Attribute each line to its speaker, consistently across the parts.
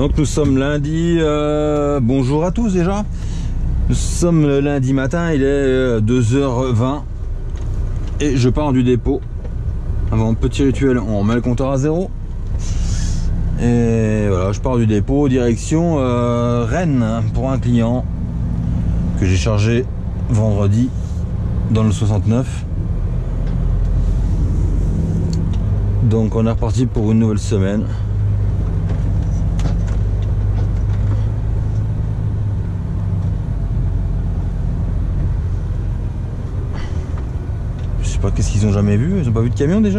Speaker 1: Donc nous sommes lundi, bonjour à tous déjà. Nous sommes le lundi matin, il est 2h20 et je pars du dépôt. Avant petit rituel, on met le compteur à 0. Et voilà, je pars du dépôt direction Rennes pour un client que j'ai chargé vendredi dans le 69. Donc on est reparti pour une nouvelle semaine. Je sais pas qu'est-ce qu'ils ont jamais vu, ils ont pas vu de camion déjà.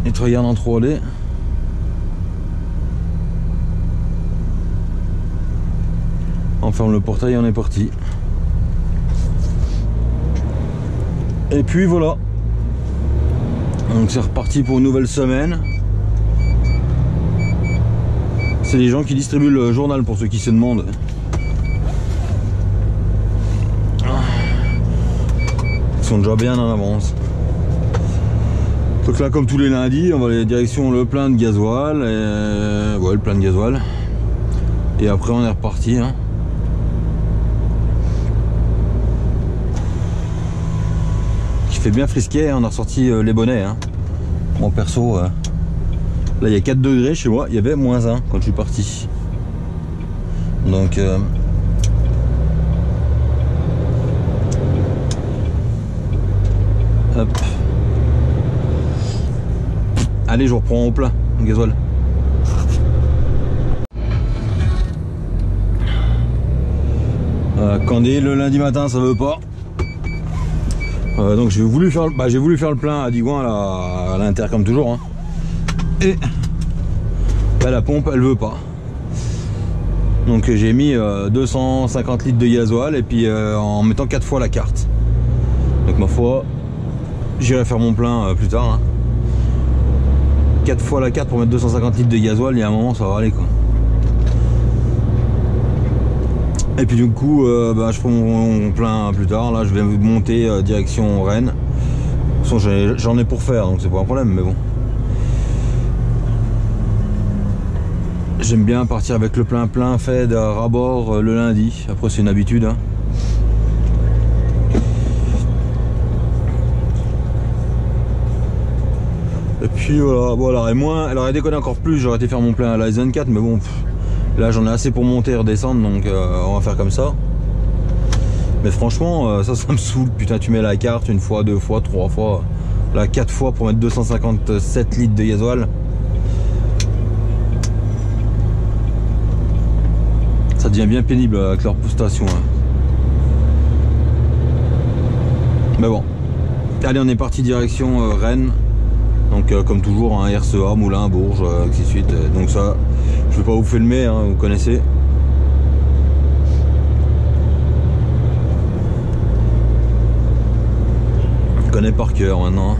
Speaker 1: Ils te regardent en 3D. On ferme le portail et on est parti. Et puis voilà. Donc c'est reparti pour une nouvelle semaine. C'est les gens qui distribuent le journal pour ceux qui se demandent. Ils sont déjà bien en avance. Donc là, comme tous les lundis, on va aller direction le plein de gasoil. Et... ouais, le plein de gasoil. Et après on est reparti. Hein. Il fait bien frisquet, on a ressorti les bonnets. Hein. Mon perso, là il y a 4 degrés chez moi, il y avait -1 quand je suis parti. Donc hop. Allez, je reprends au plein, le gasoil. Quand le lundi matin ça veut pas. Donc j'ai voulu faire le plein à Digoin à l'inter comme toujours. Hein. Et bah, la pompe elle veut pas. Donc j'ai mis 250 litres de gasoil et puis en mettant 4 fois la carte. Donc ma foi, j'irai faire mon plein plus tard. Hein. 4 fois la carte pour mettre 250 litres de gasoil, il y a un moment ça va aller quoi. Et puis du coup je prends mon plein plus tard. Là je vais monter direction Rennes. De toute façon j'en ai pour faire, donc c'est pas un problème, mais bon. J'aime bien partir avec le plein fait de rabord le lundi. Après c'est une habitude. Hein. Et puis voilà, et moi elle aurait déconné encore plus, j'aurais été faire mon plein à la SN4, mais bon. Là j'en ai assez pour monter et redescendre, donc on va faire comme ça. Mais franchement ça me saoule. Putain, tu mets la carte une fois, 2 fois, 3 fois, là 4 fois pour mettre 257 litres de gasoil. Ça devient bien pénible avec leur station. Hein. Mais bon. Allez, on est parti direction Rennes. Donc comme toujours, hein, RCA, Moulins, Bourges, ainsi de suite. Donc ça, je vais pas vous filmer, hein, vous connaissez. Je connais par cœur maintenant.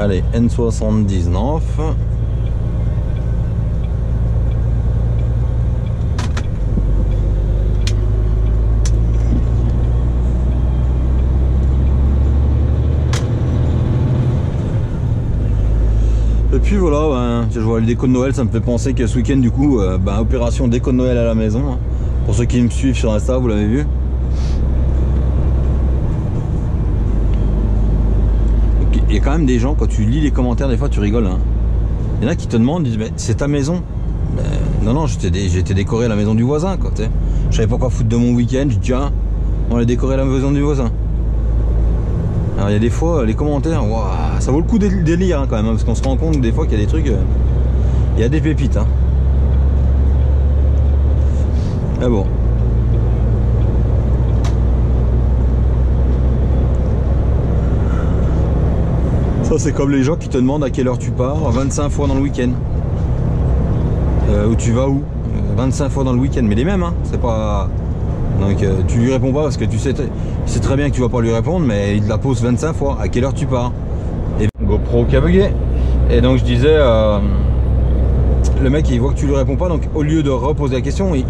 Speaker 1: Allez, N79. Et puis voilà, je vois les décos de Noël, ça me fait penser que ce week-end du coup, opération déco de Noël à la maison. Hein. Pour ceux qui me suivent sur Insta, vous l'avez vu. Il y a quand même des gens, quand tu lis les commentaires, des fois tu rigoles. Hein. Il y en a qui te demandent, disent, mais c'est ta maison. Non, j'étais décoré à la maison du voisin. Quoi, je savais pas quoi foutre de mon week-end, je dis tiens, on va décorer la maison du voisin. Alors il y a des fois, les commentaires, wow, ça vaut le coup de lire hein, quand même, hein, parce qu'on se rend compte des fois qu'il y a des trucs, il y a des pépites. Hein. Mais bon. Ça c'est comme les gens qui te demandent à quelle heure tu pars 25 fois dans le week-end. Où tu vas où 25 fois dans le week-end, mais les mêmes, hein, c'est pas... Donc tu lui réponds pas parce que tu sais très bien que tu vas pas lui répondre, mais il te la pose 25 fois. À quelle heure tu pars? Et GoPro qui a bugué. Et donc je disais, le mec il voit que tu lui réponds pas, donc au lieu de reposer la question, il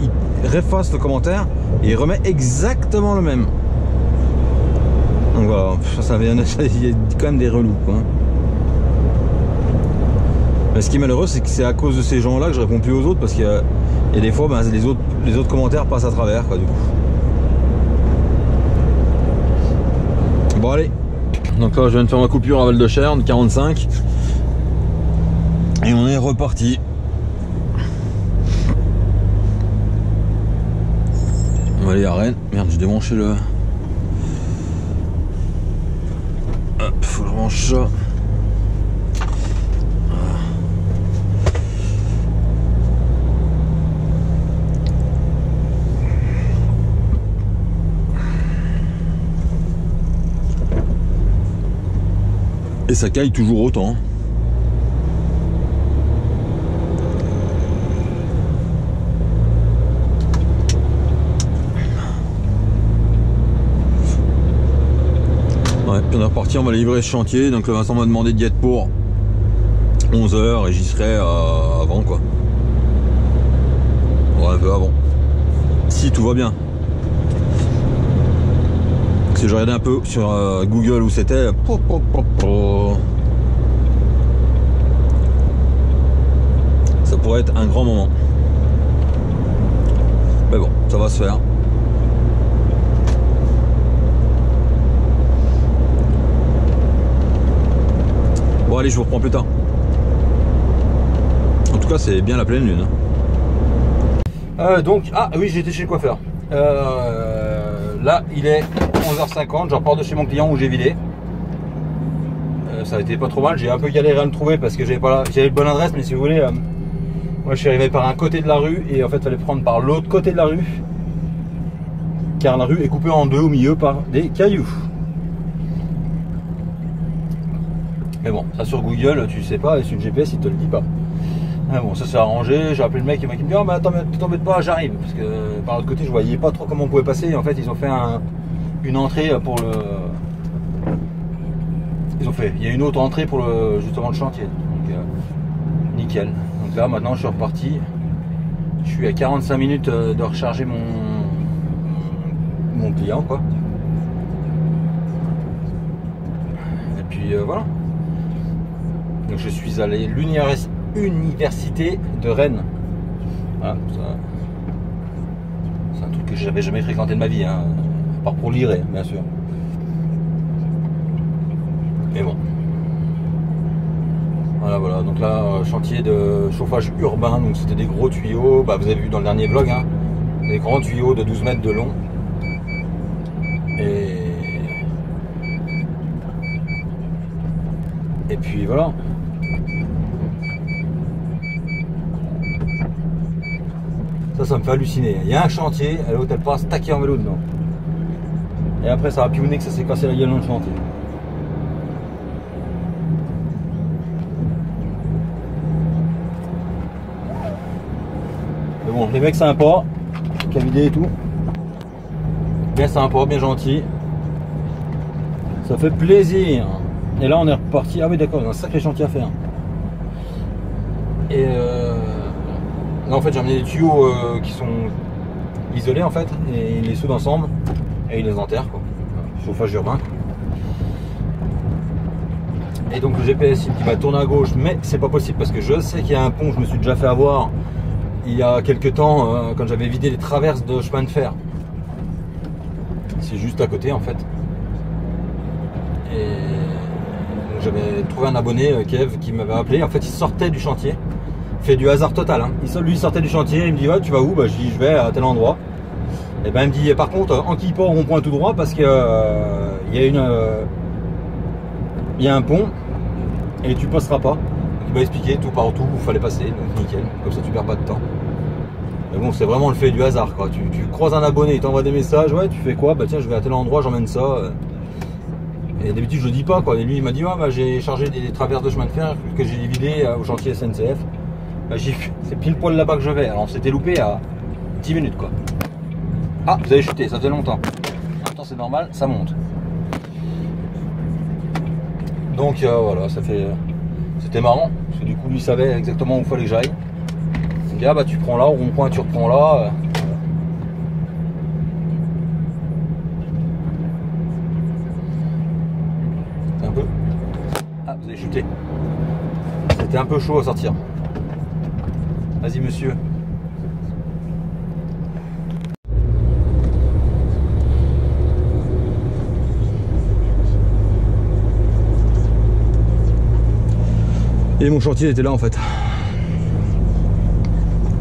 Speaker 1: réface le commentaire et il remet exactement le même. Donc voilà, ça vient, il y a quand même des relous, quoi. Mais ce qui est malheureux, c'est que c'est à cause de ces gens-là que je réponds plus aux autres, parce qu'il y a des fois, ben, les autres commentaires passent à travers, quoi, du coup. Bon allez, donc là je viens de faire ma coupure à Val de Cher de 45 et on est reparti. On va aller à Rennes. Merde, j'ai débranché le... Hop, faut que je branche ça. Et ça caille toujours autant. Ouais, puis on est reparti, on va livrer ce chantier. Donc le Vincent m'a demandé d'y être pour 11 h et j'y serai avant, quoi. Ouais, un peu avant. Si tout va bien. Parce que j'ai regardé un peu sur Google où c'était. Ça pourrait être un grand moment. Mais bon, ça va se faire. Bon allez, je vous reprends plus tard. En tout cas, c'est bien la pleine lune. Donc, ah oui, j'étais chez le coiffeur. Là, il est 11 h 50, je repars de chez mon client où j'ai vidé. Ça a été pas trop mal, j'ai un peu galéré à me trouver parce que j'avais une bonne adresse, mais si vous voulez, moi je suis arrivé par un côté de la rue et en fait il fallait prendre par l'autre côté de la rue, car la rue est coupée en deux au milieu par des cailloux. Mais bon, ça sur Google tu sais pas, et sur le GPS il te le dit pas. Ah bon, ça s'est arrangé, j'ai appelé le mec, et le mec il me dit oh mais attends, t'embête pas, j'arrive, parce que par l'autre côté je voyais pas trop comment on pouvait passer, et en fait ils ont fait une entrée pour le... il y a une autre entrée pour justement le chantier, donc nickel. Donc là maintenant je suis reparti, je suis à 45 minutes de recharger mon client, quoi. Et puis voilà. Donc je suis allé à l'université de Rennes. Voilà, c'est un truc que j'avais jamais fréquenté de ma vie, hein, à part pour lire, bien sûr. Mais bon. Voilà, donc là, chantier de chauffage urbain, donc c'était des gros tuyaux, bah, vous avez vu dans le dernier vlog, hein, des grands tuyaux de 12 mètres de long. Et puis voilà. Ça me fait halluciner. Il y a un chantier, l'autre elle passe taquée en vélo dedans. Et après ça va pionner que ça s'est cassé la gueule dans le chantier. Mais bon, les mecs sympas, qui a vidé et tout. Bien sympa, bien gentil. Ça fait plaisir. Et là on est reparti. Ah oui d'accord, il y a un sacré chantier à faire. Et là en fait j'ai amené des tuyaux qui sont isolés en fait, et ils les soudent ensemble et ils les enterrent, quoi. Chauffage urbain. Et donc le GPS il me dit bah tourne à gauche, mais c'est pas possible parce que je sais qu'il y a un pont, je me suis déjà fait avoir il y a quelques temps quand j'avais vidé les traverses de chemin de fer. C'est juste à côté en fait. Et j'avais trouvé un abonné, Kev, qui m'avait appelé. En fait, il sortait du chantier. Fait du hasard total. Hein. Lui, il sortait du chantier. Il me dit ouais, tu vas où? Bah, je dis je vais à tel endroit. Et ben, il me dit par contre, enquille pas au rond-point tout droit parce que il y a un pont et tu passeras pas. Donc, il m'a expliqué tout par où il fallait passer. Donc nickel. Comme ça, tu perds pas de temps. Mais bon, c'est vraiment le fait du hasard, quoi. Tu croises un abonné, il t'envoie des messages. Ouais, tu fais quoi? Bah tiens, je vais à tel endroit, j'emmène ça. Et d'habitude je le dis pas, quoi. Et lui il m'a dit ouais, bah, j'ai chargé des traverses de chemin de fer que j'ai vidé au chantier SNCF. Bah, c'est pile poil là-bas que je vais. Alors on s'était loupé à 10 minutes quoi. Ah, vous avez chuté, ça fait longtemps. En même temps c'est normal, ça monte. Donc voilà, c'était marrant. Parce que du coup lui savait exactement où il fallait que j'aille. Il me dit ah bah tu prends là, au rond-point tu reprends là. Un peu. Ah, vous avez chuté. C'était un peu chaud à sortir. Vas-y monsieur. Et mon chantier était là en fait.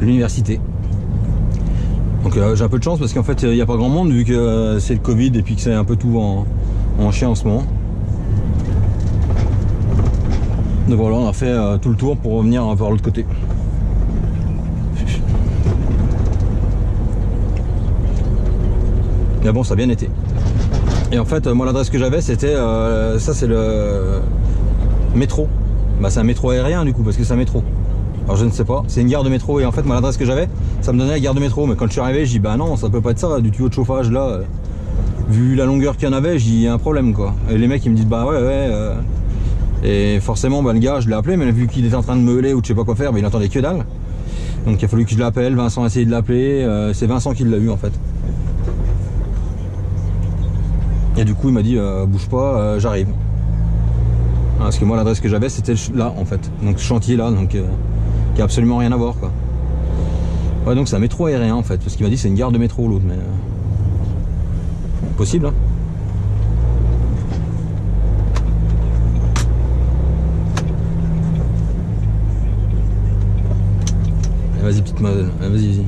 Speaker 1: L'université. Donc j'ai un peu de chance parce qu'en fait il n'y a pas grand monde vu que c'est le Covid et puis que c'est un peu tout en chien en ce moment. Donc voilà, on a fait tout le tour pour revenir par l'autre côté. Mais bon, ça a bien été. Et en fait, moi l'adresse que j'avais c'était, ça c'est le métro. Bah c'est un métro aérien du coup parce que c'est un métro. Alors je ne sais pas, c'est une gare de métro et en fait moi l'adresse que j'avais, ça me donnait la gare de métro. Mais quand je suis arrivé, je dis bah non, ça peut pas être ça, du tuyau de chauffage là. Vu la longueur qu'il y en avait, j'ai y a un problème quoi. Et les mecs ils me disent bah ouais. Et forcément bah, le gars je l'ai appelé, mais vu qu'il était en train de meuler ou de je sais pas quoi faire, bah, il entendait que dalle. Donc il a fallu que je l'appelle, Vincent a essayé de l'appeler, c'est Vincent qui l'a eu en fait. Et du coup il m'a dit bouge pas, j'arrive. Parce que moi l'adresse que j'avais c'était là en fait, donc ce chantier là, donc qui a absolument rien à voir quoi. Ouais donc c'est un métro aérien en fait, parce qu'il m'a dit c'est une gare de métro l'autre, mais possible hein. Vas-y petite mademoiselle, vas-y.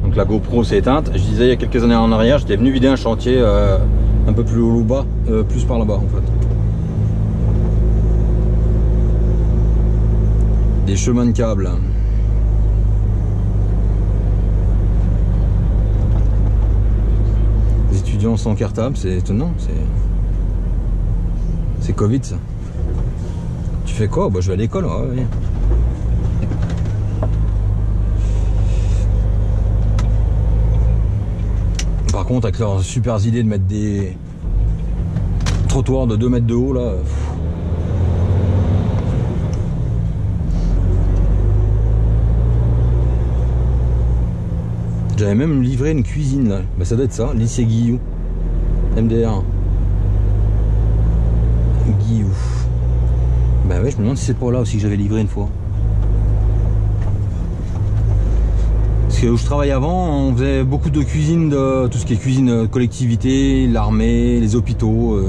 Speaker 1: Donc la GoPro s'est éteinte. Je disais il y a quelques années en arrière, j'étais venu vider un chantier un peu plus haut bas, plus par là-bas en fait. Des chemins de câbles. Les étudiants sans cartable, c'est étonnant. C'est Covid ça. Tu fais quoi? Bah je vais à l'école, ouais. Par contre avec leurs super idées de mettre des trottoirs de 2 mètres de haut là. J'avais même livré une cuisine là. Bah ça doit être ça, lycée Guillou. MDR. Guillou. Bah ouais, je me demande si c'est pas là aussi que j'avais livré une fois. Parce que où je travaillais avant, on faisait beaucoup de cuisine, de tout ce qui est cuisine collectivité, l'armée, les hôpitaux,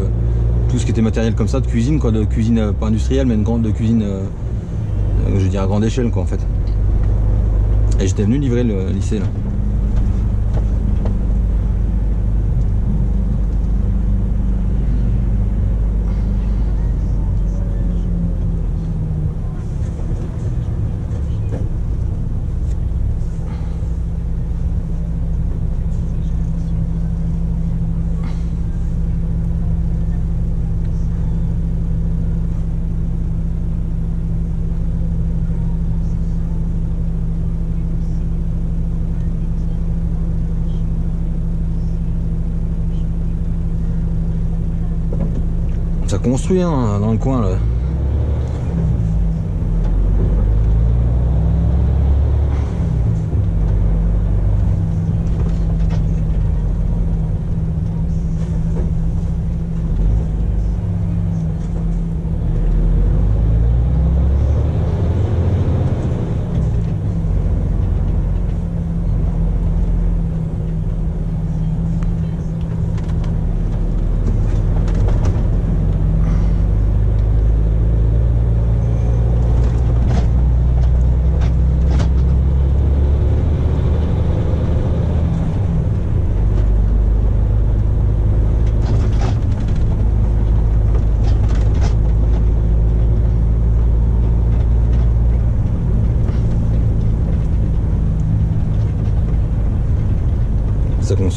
Speaker 1: tout ce qui était matériel comme ça de cuisine, quoi, de cuisine pas industrielle mais une grande de cuisine, je veux dire à grande échelle quoi en fait. Et j'étais venu livrer le lycée là. Ça construit hein, dans le coin là.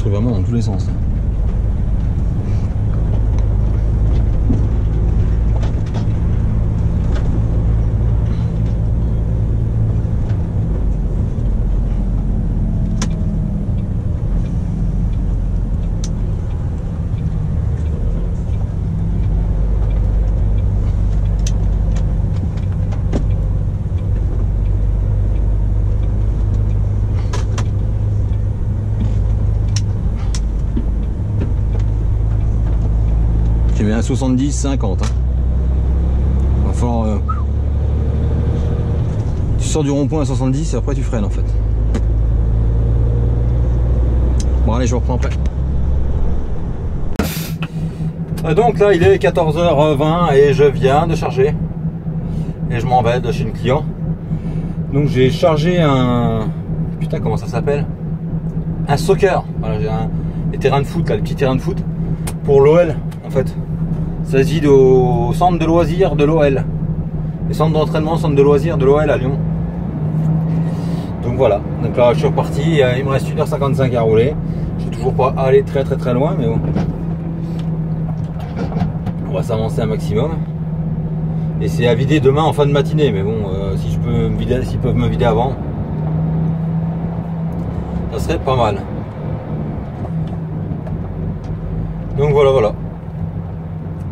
Speaker 1: construit vraiment dans tous les sens. J'ai mis un 70-50. Hein. Va falloir, tu sors du rond-point à 70 et après tu freines en fait. Bon allez, je reprends après. Donc là il est 14h20 et je viens de charger. Et je m'en vais de chez le client. Donc j'ai chargé un... Putain, comment ça s'appelle? Un soccer. Voilà, j'ai les terrains de foot, là, les petits terrains de foot. Pour l'OL en fait. Ça se vide au centre de loisirs de l'OL. Les centres d'entraînement, centre de loisirs de l'OL à Lyon. Donc voilà. Donc là je suis reparti. Il me reste 1h55 à rouler. Je suis toujours pas allé très loin, mais bon. On va s'avancer un maximum. Et c'est à vider demain en fin de matinée. Mais bon, si je peux me vider, s'ils peuvent me vider avant, ça serait pas mal. Donc voilà.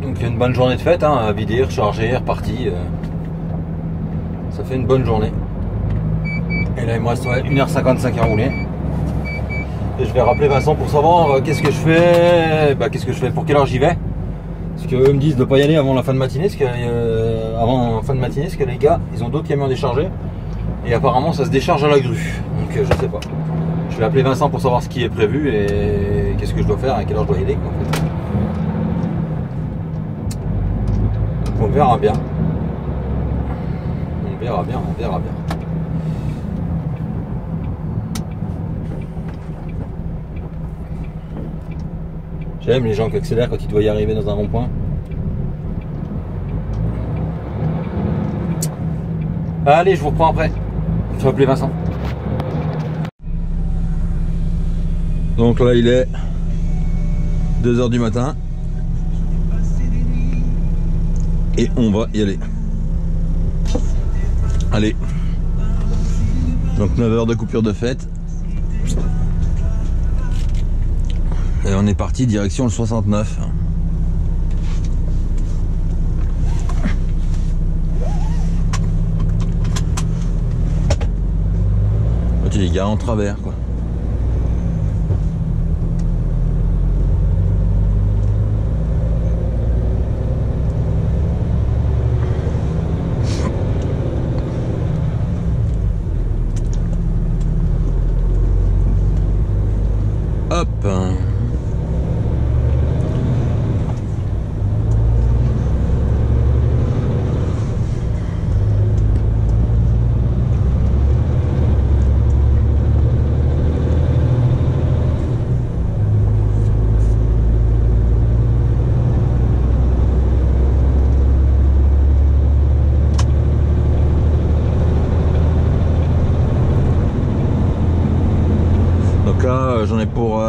Speaker 1: Donc une bonne journée de fête, hein, à vider, recharger, reparti. Ça fait une bonne journée. Et là il me reste 1h55 à rouler. Et je vais rappeler Vincent pour savoir qu'est-ce que je fais. Qu'est-ce que je fais, pour quelle heure j'y vais. Parce qu'eux me disent de ne pas y aller avant la fin de matinée. Parce que les gars, ils ont d'autres camions déchargés. Et apparemment ça se décharge à la grue. Donc je sais pas. Je vais appeler Vincent pour savoir ce qui est prévu et qu'est-ce que je dois faire, à quelle heure je dois y aller en fait. On verra bien. On verra bien. J'aime les gens qui accélèrent quand ils doivent y arriver dans un rond-point. Allez, je vous reprends après. Je vais appeler Vincent. Donc là, il est 2 h du matin. Et on va y aller. Allez. Donc 9 h de coupure de fête. Et on est parti direction le 69. Tu les gars en travers quoi. Hop. J'en ai pour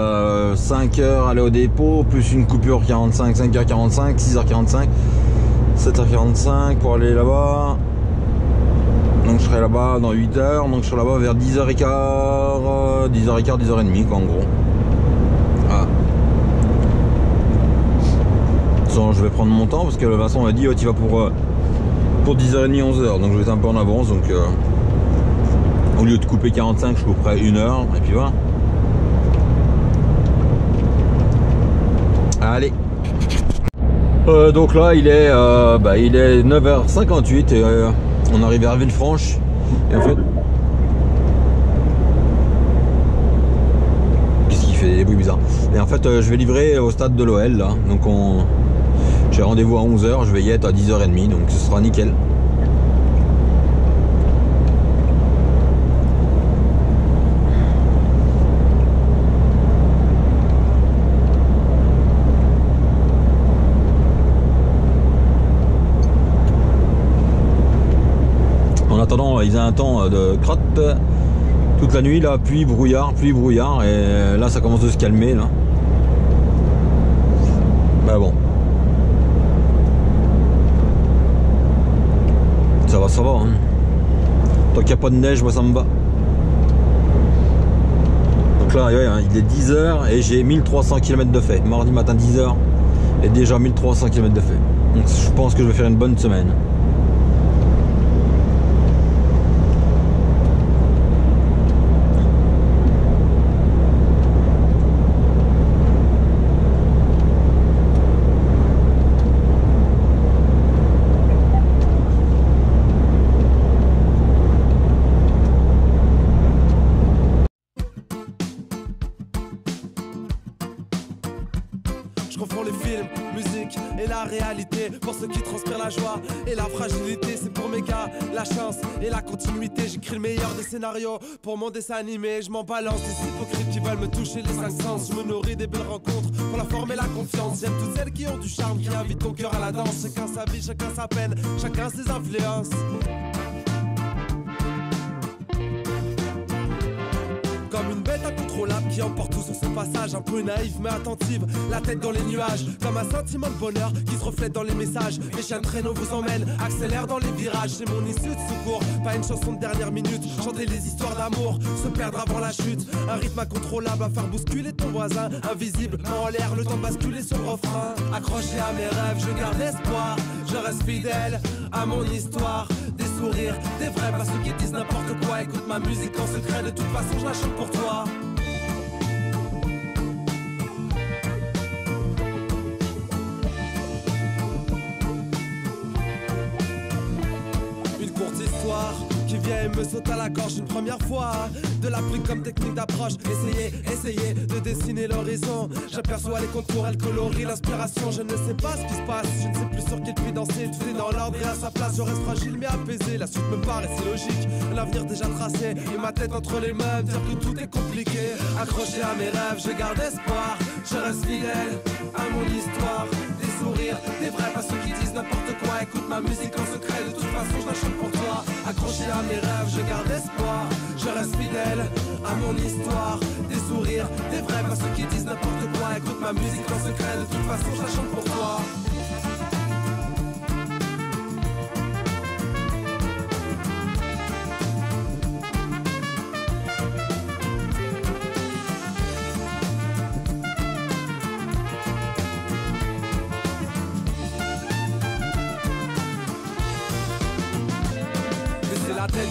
Speaker 1: 5 heures aller au dépôt, plus une coupure 45, 5h45, 6h45, 7h45 pour aller là-bas. Donc je serai là-bas dans 8 heures, donc je serai là-bas vers 10h15, 10h30 quoi en gros. Ah. Donc, je vais prendre mon temps parce que Vincent m'a dit oh, tu vas pour 10h30, 11h, donc je vais être un peu en avance, donc au lieu de couper 45, je couperai 1 heure et puis voilà. Allez. Donc là il est 9h58 et on arrive à Villefranche et en fait qu'est-ce qu'il fait des bruits bizarres et en fait je vais livrer au stade de l'OL là, donc j'ai rendez-vous à 11 h, je vais y être à 10h30, donc ce sera nickel. Il faisait un temps de crotte Toute la nuit là, pluie, brouillard, et là ça commence de se calmer là. Bah bon. Ça va hein. Tant qu'il n'y a pas de neige, moi ça me va. Donc là, ouais, il est 10h et j'ai 1300 km de fait. Mardi matin 10h et déjà 1300 km de fait. Donc je pense que je vais faire une bonne semaine.
Speaker 2: Confond les films, musique et la réalité. Pour ceux qui transpirent la joie et la fragilité, c'est pour mes gars la chance et la continuité. J'écris le meilleur des scénarios pour mon dessin animé. Je m'en balance des hypocrites qui veulent me toucher les 5 sens. Je me nourris des belles rencontres pour la forme et la confiance. J'aime toutes celles qui ont du charme, qui invitent ton cœur à la danse. Chacun sa vie, chacun sa peine, chacun ses influences. Comme une bête incontrôlable qui emporte tout sur son passage. Un peu naïf mais attentive, la tête dans les nuages. Comme un sentiment de bonheur qui se reflète dans les messages. Les chiens de traîneau vous emmènent, accélère dans les virages. C'est mon issue de secours, pas une chanson de dernière minute. Chanter les histoires d'amour, se perdre avant la chute. Un rythme incontrôlable à faire bousculer ton voisin. Invisible, main en l'air, le temps de basculer sur le refrain. Accroché à mes rêves, je garde espoir. Je reste fidèle à mon histoire. Des sourires, des vrais, pas ceux qui disent n'importe quoi. Écoute ma musique en secret, de toute façon je la chante pour toi. Une courte histoire qui vient et me saute à la gorge une première fois. De la pluie comme technique d'approche. Essayez de dessiner l'horizon. J'aperçois les contours, elle colorie l'inspiration. Je ne sais pas ce qui se passe, je ne sais plus sur quel pied danser. Tout est dans l'ordre et à sa place, je reste fragile mais apaisé. La suite me paraissait logique, l'avenir déjà tracé. Et ma tête entre les mains, dire que tout est compliqué. Accroché à mes rêves, je garde espoir. Je reste fidèle à mon histoire. Des sourires, des vrais, pas ceux qui disent n'importe quoi. Écoute ma musique en secret, de toute façon je la chante pour toi. Accroché à mes rêves, je garde espoir. Je reste fidèle à mon histoire. Des sourires, des vrais, pas ceux qui disent n'importe quoi. Écoute ma musique en secret, de toute façon je la chante pour toi.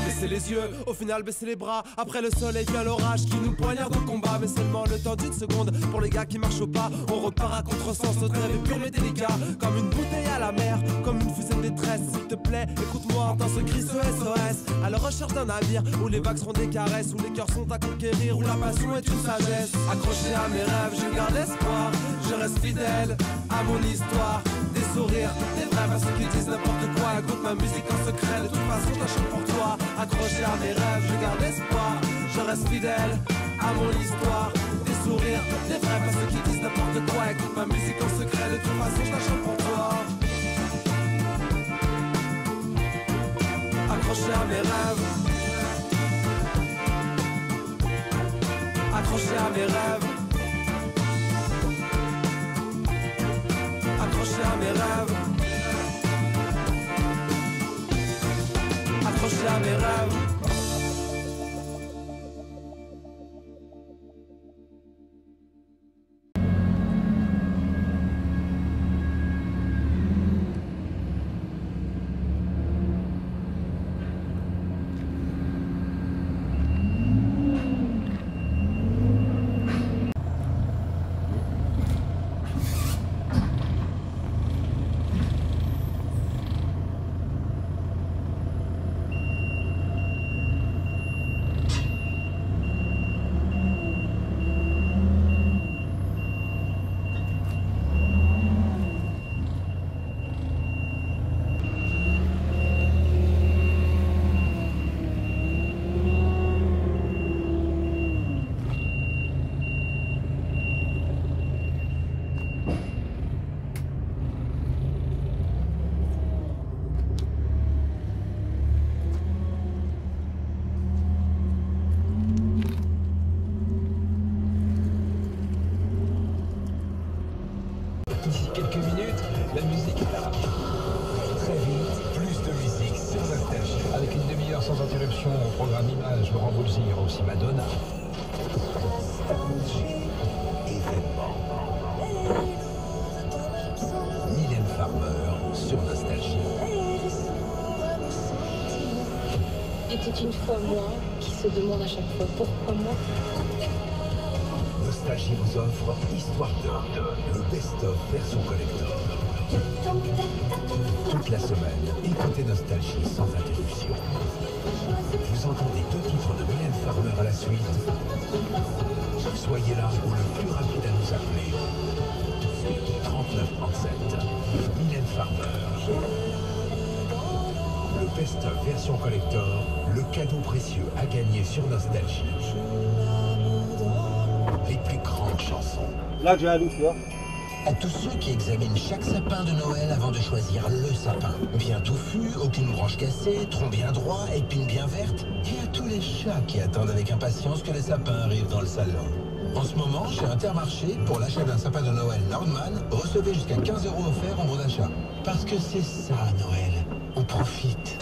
Speaker 2: Baisser les yeux, au final baisser les bras. Après le soleil vient l'orage qui nous poignarde au combat. Mais seulement le temps d'une seconde. Pour les gars qui marchent au pas, on repart à contresens. Notre rêve est pur mais délicat, comme une bouteille à la mer, comme une fusée de détresse. S'il te plaît, écoute-moi, entends ce cri, ce SOS. À la recherche d'un navire, où les vagues seront des caresses, où les cœurs sont à conquérir, où la passion est une sagesse. Accroché à mes rêves, je garde espoir. Je reste fidèle à mon histoire. Des sourires, des vrais, pas ceux qui disent n'importe quoi. Écoute ma musique en secret, de toute façon je la chante pour toi. Accroché à mes rêves, je garde espoir. Je reste fidèle à mon histoire. Des sourires, des vrais, pas ceux qui disent n'importe quoi. Écoute ma musique en secret, de toute façon je la chante pour toi. Accroché à mes rêves. Accroché à mes rêves. Accroché à mes rêves. Accroché à mes rêves.
Speaker 3: la musique à la radio. Très vite, plus de musique sur Nostalgie. Avec une demi-heure sans interruption au programme Images, Laurent Voulzy et aussi Madonna. Nostalgie, événement. Mylène Farmer sur Nostalgie.
Speaker 4: Était une fois moi qui se demande à chaque fois pourquoi moi.
Speaker 3: Nostalgie vous offre Histoire de le best-of version collector. Toute la semaine, écoutez Nostalgie sans interruption. Vous entendez 2 titres de Mylène Farmer à la suite. Soyez là ou le plus rapide à nous appeler. 3937. Mylène Farmer. Le best-of version collector, le cadeau précieux à gagner sur Nostalgie. Les plus grandes chansons.
Speaker 1: Là j'ai un loup, tu vois.
Speaker 3: À tous ceux qui examinent chaque sapin de Noël avant de choisir le sapin. Bien touffu, aucune branche cassée, tronc bien droit, épine bien verte. Et à tous les chats qui attendent avec impatience que les sapins arrivent dans le salon. En ce moment, chez Intermarché, pour l'achat d'un sapin de Noël Nordman, recevez jusqu'à 15 € offerts en bon d'achat. Parce que c'est ça Noël. On profite.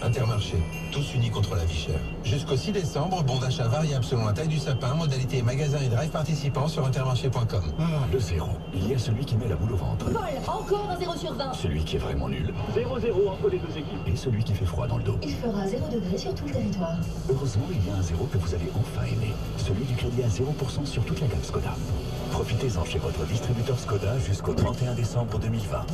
Speaker 3: Intermarché, tous unis contre la vie chère. Jusqu'au 6 décembre, bon d'achat variable selon la taille du sapin, modalité magasin et drive participants sur intermarché.com. Ah, le zéro. Il y a celui qui met la boule au ventre.
Speaker 4: Paul, encore un 0 sur 20.
Speaker 3: Celui qui est vraiment nul.
Speaker 5: 0-0 entre les deux équipes.
Speaker 3: Et celui qui fait froid dans le dos.
Speaker 4: Il fera 0 degré sur tout le territoire.
Speaker 3: Heureusement, il y a un zéro que vous allez enfin aimer. Celui du crédit à 0% sur toute la gamme Skoda. Profitez-en chez votre distributeur Skoda jusqu'au 31 décembre 2020.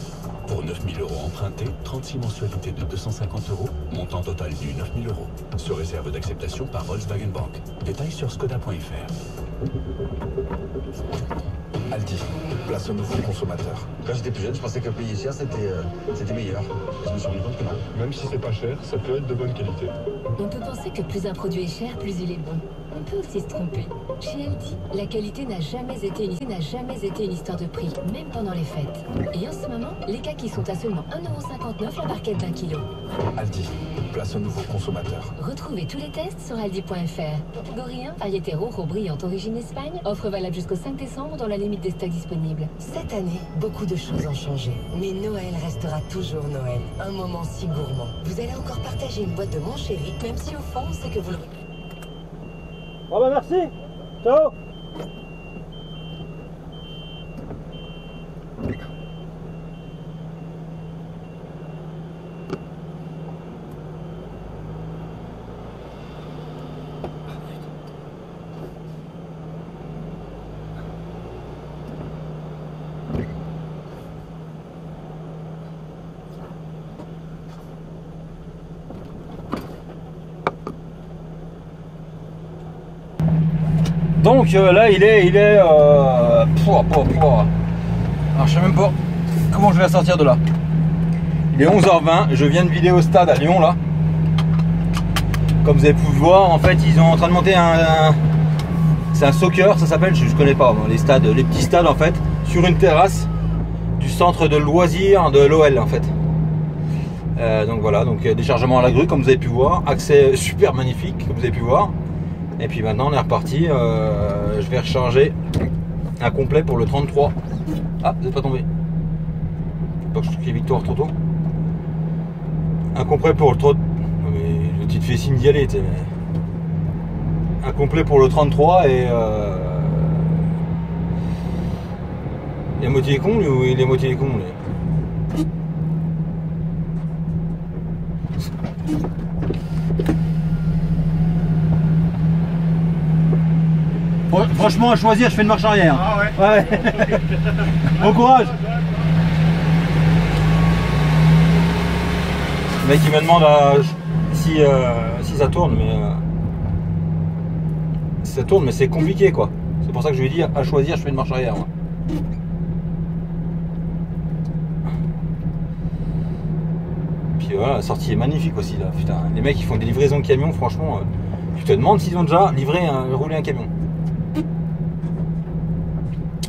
Speaker 3: Pour 9 000 € empruntés, 36 mensualités de 250 €, montant total du 9 000 €. Sur réserve d'acceptation par Volkswagen Bank. Détails sur skoda.fr. Aldi, place au nouveau consommateur.
Speaker 6: Quand j'étais plus jeune, je pensais que payer cher, c'était meilleur. Je me suis rendu compte que non.
Speaker 5: Même si c'est pas cher, ça peut être de bonne qualité.
Speaker 4: On peut penser que plus un produit est cher, plus il est bon. On peut aussi se tromper. Chez Aldi, la qualité n'a jamais été une histoire de prix, même pendant les fêtes. Et en ce moment, les kakis sont à seulement 1,59 € la barquette d'1 kg.
Speaker 3: Aldi, place au nouveau consommateur.
Speaker 4: Retrouvez tous les tests sur aldi.fr. Gorillin, variété rojo brillante origine Espagne, offre valable jusqu'au 5 décembre dans la limite des stocks disponibles.
Speaker 7: Cette année, beaucoup de choses ont changé. Mais Noël restera toujours Noël. Un moment si gourmand. Vous allez encore partager une boîte de Mon Chéri, même si au fond, c'est que vous le...
Speaker 1: Ah bah merci. Ciao. Donc là il est alors je sais même pas comment je vais la sortir de là. Il est 11h20, je viens de vider au stade à Lyon là. Comme vous avez pu voir, en fait ils sont en train de monter c'est un soccer, ça s'appelle, je connais pas les stades, les petits stades en fait, sur une terrasse du centre de loisirs de l'OL en fait. Donc voilà, donc déchargement à la grue comme vous avez pu voir, accès super magnifique comme vous avez pu voir. Et puis maintenant on est reparti, je vais recharger un complet pour le 33. Ah, vous n'êtes pas tombé. Faut pas que je crie victoire trop tôt. Un complet pour le 33. Mais tu te fais signe d'y aller, tu sais. Un complet pour le 33 et il est moitié con lui ou il est moitié con lui? Franchement, à choisir, je fais une marche arrière.
Speaker 5: Ah ouais.
Speaker 1: Ouais. Bon courage. Le mec il me demande si ça tourne, mais si ça tourne, mais c'est compliqué quoi. C'est pour ça que je lui ai dit à choisir, je fais une marche arrière. Moi. Puis voilà, la sortie est magnifique aussi là. Putain, les mecs ils font des livraisons de camions, franchement, tu te demandes s'ils ont déjà roulé un camion.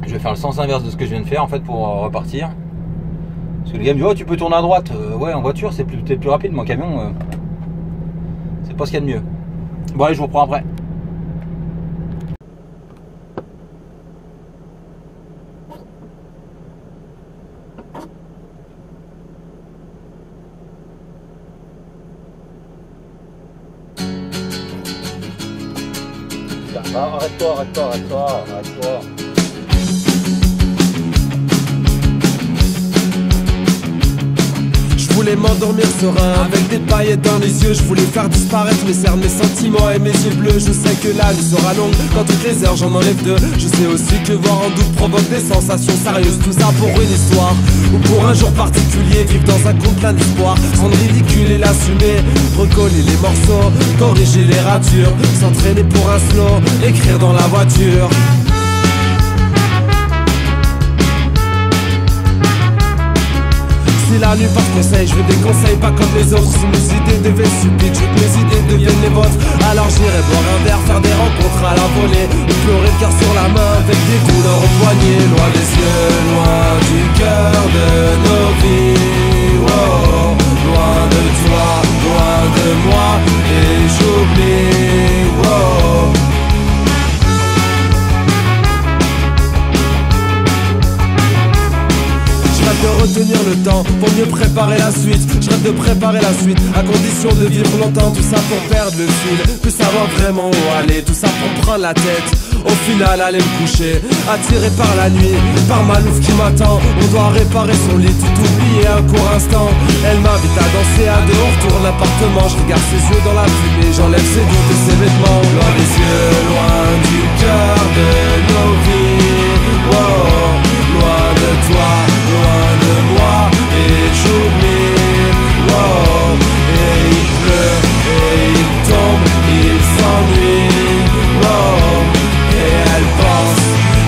Speaker 1: Je vais faire le sens inverse de ce que je viens de faire en fait pour repartir. Parce que le gars me dit oh tu peux tourner à droite. Ouais, en voiture c'est peut-être plus rapide, mais en camion c'est pas ce qu'il y a de mieux. Bon allez, je vous reprends après. Arrête-toi.
Speaker 2: Je voulais m'endormir serein avec des paillettes dans les yeux. Je voulais faire disparaître mes cernes, mes sentiments et mes yeux bleus. Je sais que la nuit sera longue, quand toutes les heures j'en enlève deux. Je sais aussi que voir en doute provoque des sensations sérieuses. Tout ça pour une histoire, ou pour un jour particulier. Vivre dans un conte plein d'espoir, rendre ridicule et l'assumer. Recoller les morceaux, corriger les ratures. S'entraîner pour un slow, écrire dans la voiture. Si la nuit porte conseil, je veux des conseils pas comme les autres. Si mes idées devaient stupides, je veux que mes idées deviennent les vôtres. Alors j'irai boire un verre, faire des rencontres à la volée, ou pleurer le cœur sur la main avec des douleurs au poignet. Loin des yeux, loin du cœur de nos vies, wow. Loin de toi, loin de moi, et j'oublie, wow. Je rêve de retenir le temps pour mieux préparer la suite. Je rêve de préparer la suite à condition de vivre longtemps. Tout ça pour perdre le fil, plus savoir vraiment où aller. Tout ça pour prendre la tête, au final aller me coucher. Attiré par la nuit, par ma louve qui m'attend. On doit réparer son lit, tout oublier un court instant. Elle m'invite à danser à deux, on retourne l'appartement. Je regarde ses yeux dans la fumée, j'enlève ses doutes et ses vêtements. Loin des yeux, loin du cœur de nos vies, wow. Loin de toi, loin de moi, et j'oublie, wow. Et il pleut, et il tombe, il s'ennuie, wow. Et elle pense,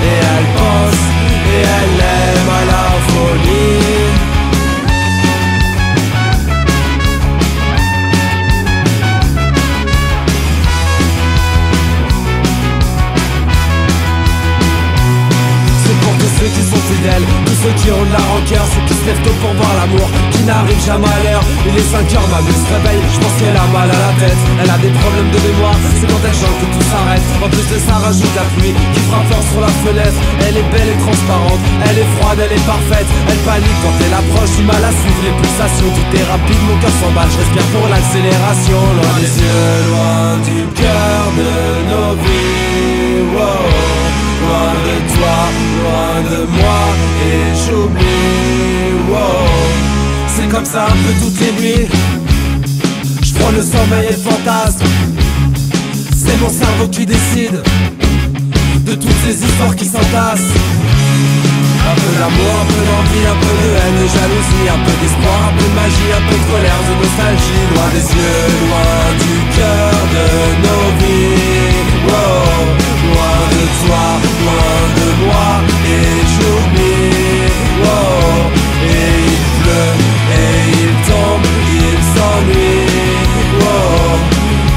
Speaker 2: et elle aime à la folie. Ceux qui sont fidèles, tous ceux qui ont de la rancœur, ceux qui se lèvent tôt pour voir l'amour, qui n'arrive jamais à l'heure. Il est 5 heures, ma mère se réveille, je pense qu'elle a mal à la tête. Elle a des problèmes de mémoire, c'est quand elle chante que tout s'arrête. En plus de ça rajoute la pluie qui frappe fort sur la fenêtre. Elle est belle et transparente, elle est froide, elle est parfaite. Elle panique quand elle approche, du mal à suivre les pulsations. Tout est rapide, mon cœur s'emballe, je respire pour l'accélération. Loin des yeux, loin du cœur de nos vies, wow. Loin de toi, loin de moi, et j'oublie, wow. C'est comme ça un peu toutes les nuits. Je prends le sommeil et le fantasme. C'est mon cerveau qui décide de toutes ces histoires qui s'entassent. Un peu d'amour, un peu d'envie, un peu de haine, de jalousie, un peu d'espoir, un peu de magie, un peu de colère, de nostalgie. Loin des yeux, loin du cœur de nos vies, wow. Loin de toi, loin de moi, et j'oublie, wow. Et il pleut, et il tombe, il s'ennuie, wow.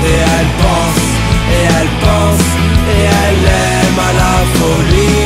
Speaker 2: Et elle pense, et elle aime à la folie.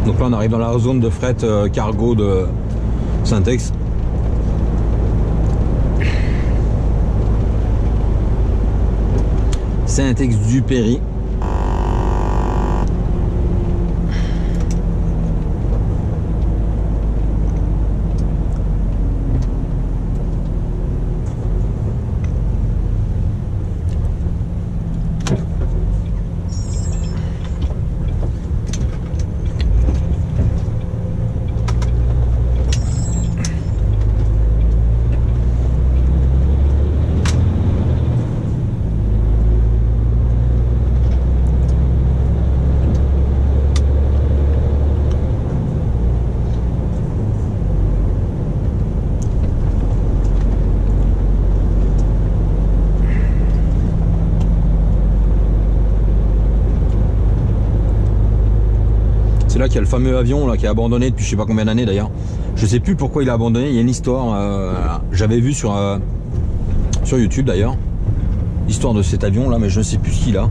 Speaker 1: Donc là on arrive dans la zone de fret cargo de Syntex. Syntex du Péry. là qu'il y a le fameux avion là, qui est abandonné depuis je sais pas combien d'années d'ailleurs. Je sais plus pourquoi il a abandonné, il y a une histoire, j'avais vu sur YouTube d'ailleurs, l'histoire de cet avion là, mais je ne sais plus ce qu'il a.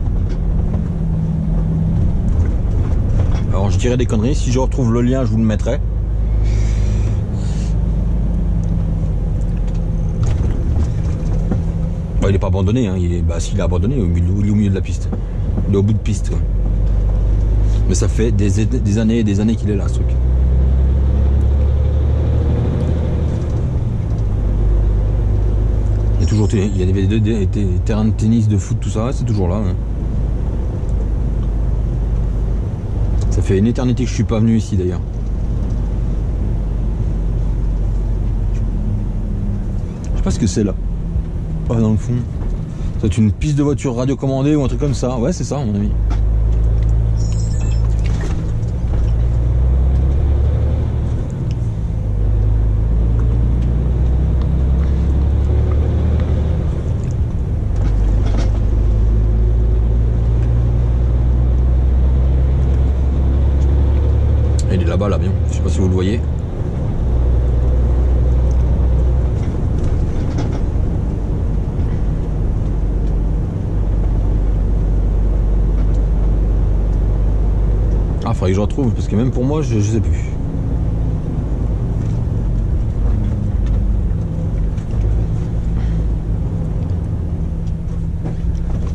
Speaker 1: Alors je dirais des conneries, si je retrouve le lien je vous le mettrai. Bon, il n'est pas abandonné, hein. S'il est abandonné, il est au milieu de la piste. Il est au bout de piste. Quoi. Mais ça fait des années et des années qu'il est là ce truc. Il y a toujours des terrains de tennis, de foot, tout ça, c'est toujours là. Hein. Ça fait une éternité que je suis pas venu ici d'ailleurs. Je sais pas ce que c'est là. Ah, dans le fond. C'est une piste de voiture radiocommandée ou un truc comme ça. Ouais, c'est ça à mon avis. Et il est là-bas l'avion. Je sais pas si vous le voyez. Ah, faudrait que je retrouve parce que même pour moi, je sais plus.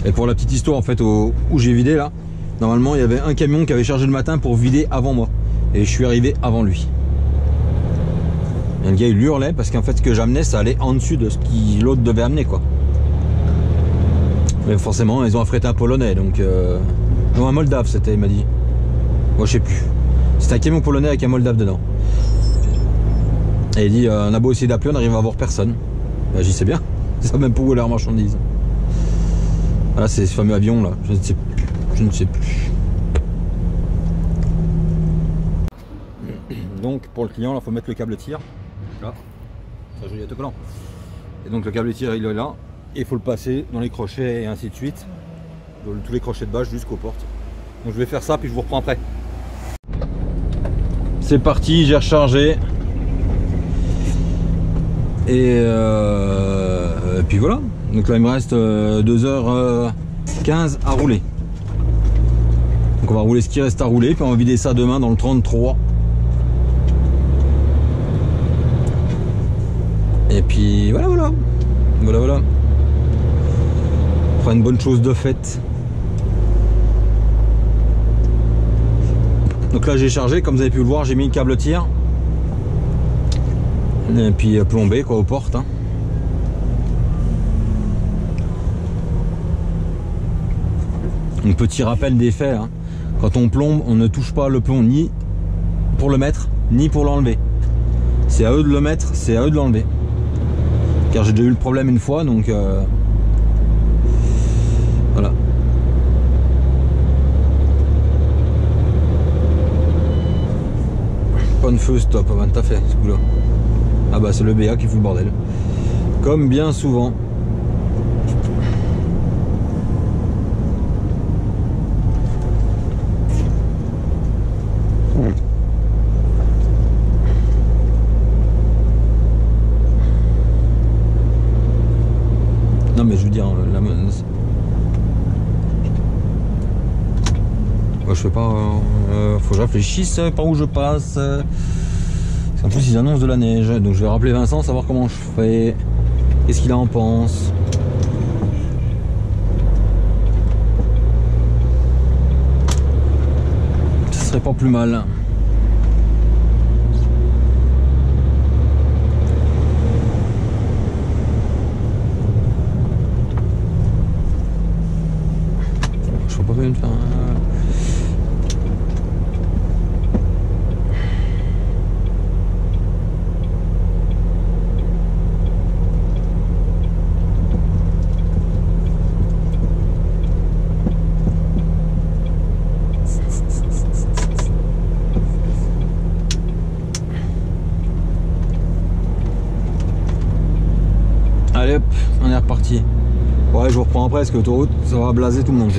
Speaker 1: Et pour la petite histoire, en fait, où j'ai vidé là, normalement, il y avait un camion qui avait chargé le matin pour vider avant moi. Et je suis arrivé avant lui. Et le gars, il hurlait parce qu'en fait, ce que j'amenais, ça allait en dessus de ce que l'autre devait amener, quoi. Mais forcément, ils ont affrété un Polonais, donc... Non, un Moldave, c'était, il m'a dit. Moi je sais plus. C'était un camion polonais avec un Moldave dedans. Et il dit on a beau essayer d'appeler, on n'arrive à voir personne. Bah, j'y sais bien. C'est ça même pour où leur marchandise. Voilà, c'est ce fameux avion là. Je ne sais plus. Je ne sais plus. Donc pour le client, il faut mettre le câble tir. Là. Ça joli autocollant. Et donc le câble tir il est là. Et il faut le passer dans les crochets et ainsi de suite. Dans tous les crochets de base jusqu'aux portes. Donc je vais faire ça puis je vous reprends après. C'est parti, j'ai rechargé. Et puis voilà. Donc là il me reste 2h15 à rouler. Donc on va rouler ce qui reste à rouler. Puis on va vider ça demain dans le 33. Et puis voilà. Voilà. On fera une bonne chose de faite. Donc là j'ai chargé, comme vous avez pu le voir, j'ai mis le câble tir. Et puis plombé quoi aux portes. Hein. Un petit rappel des faits. Hein. Quand on plombe, on ne touche pas le plomb ni pour le mettre, ni pour l'enlever. C'est à eux de le mettre, c'est à eux de l'enlever. Car j'ai déjà eu le problème une fois, donc voilà. Pas de feu, stop, avant t'as fait ce coup là. Ah bah c'est le BA qui fout le bordel. Comme bien souvent. Non mais je veux dire, moi, je fais pas. Faut que je réfléchisse par où je passe. Parce qu'en plus ils annoncent de la neige, donc je vais rappeler Vincent, savoir comment je fais, qu'est-ce qu'il en pense. Ce serait pas plus mal. Je vois pas bien de faire un... Allez hop, on est reparti. Ouais, je vous reprends après parce que l'autoroute, ça va blaser tout le monde.